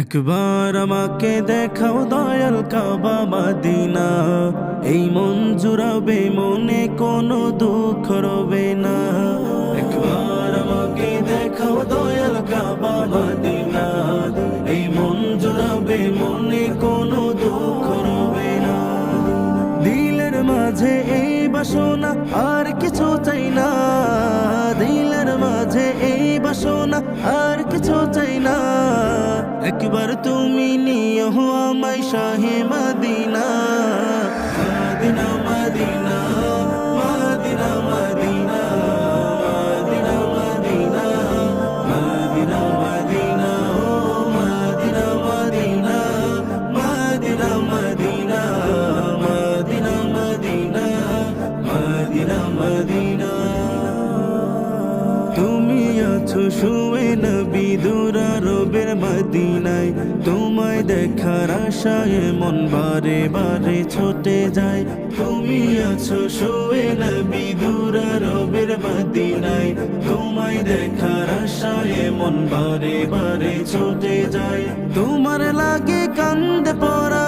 একবার আমাকে দেখাও দয়াল কাবা মদিনা, এই মন জুড়াবে মনে কোনো দুঃখ রবে না। একবার আমাকে দেখাও দয়াল কাবা মদিনা, এই মন জুড়াবে মনে কোনো দুঃখ রবে না। দিলের মাঝে এই বাসনা আর কিছু চাই না, দিলের মাঝে এই বাসনা আর কিছু চাই না। একবার তুমি নিও আমায় শাহে Madina, Madina Madina Madina Madina Madina Madina Madina Madina ও Madina Madina Madina Madina Madina Madina Madina Madina. তুমি আছো শুয়ে নবী দুরারবের মদিনায়, তোমায় দেখার আশায় মন বারে বারে ছুটে যায়। তুমি আছো শুয়ে নবী দুরারবের মদিনায়, তোমায় দেখার আশায় মন বারে বারে ছুটে যায়। তোমার লাগে কান্দে পড়া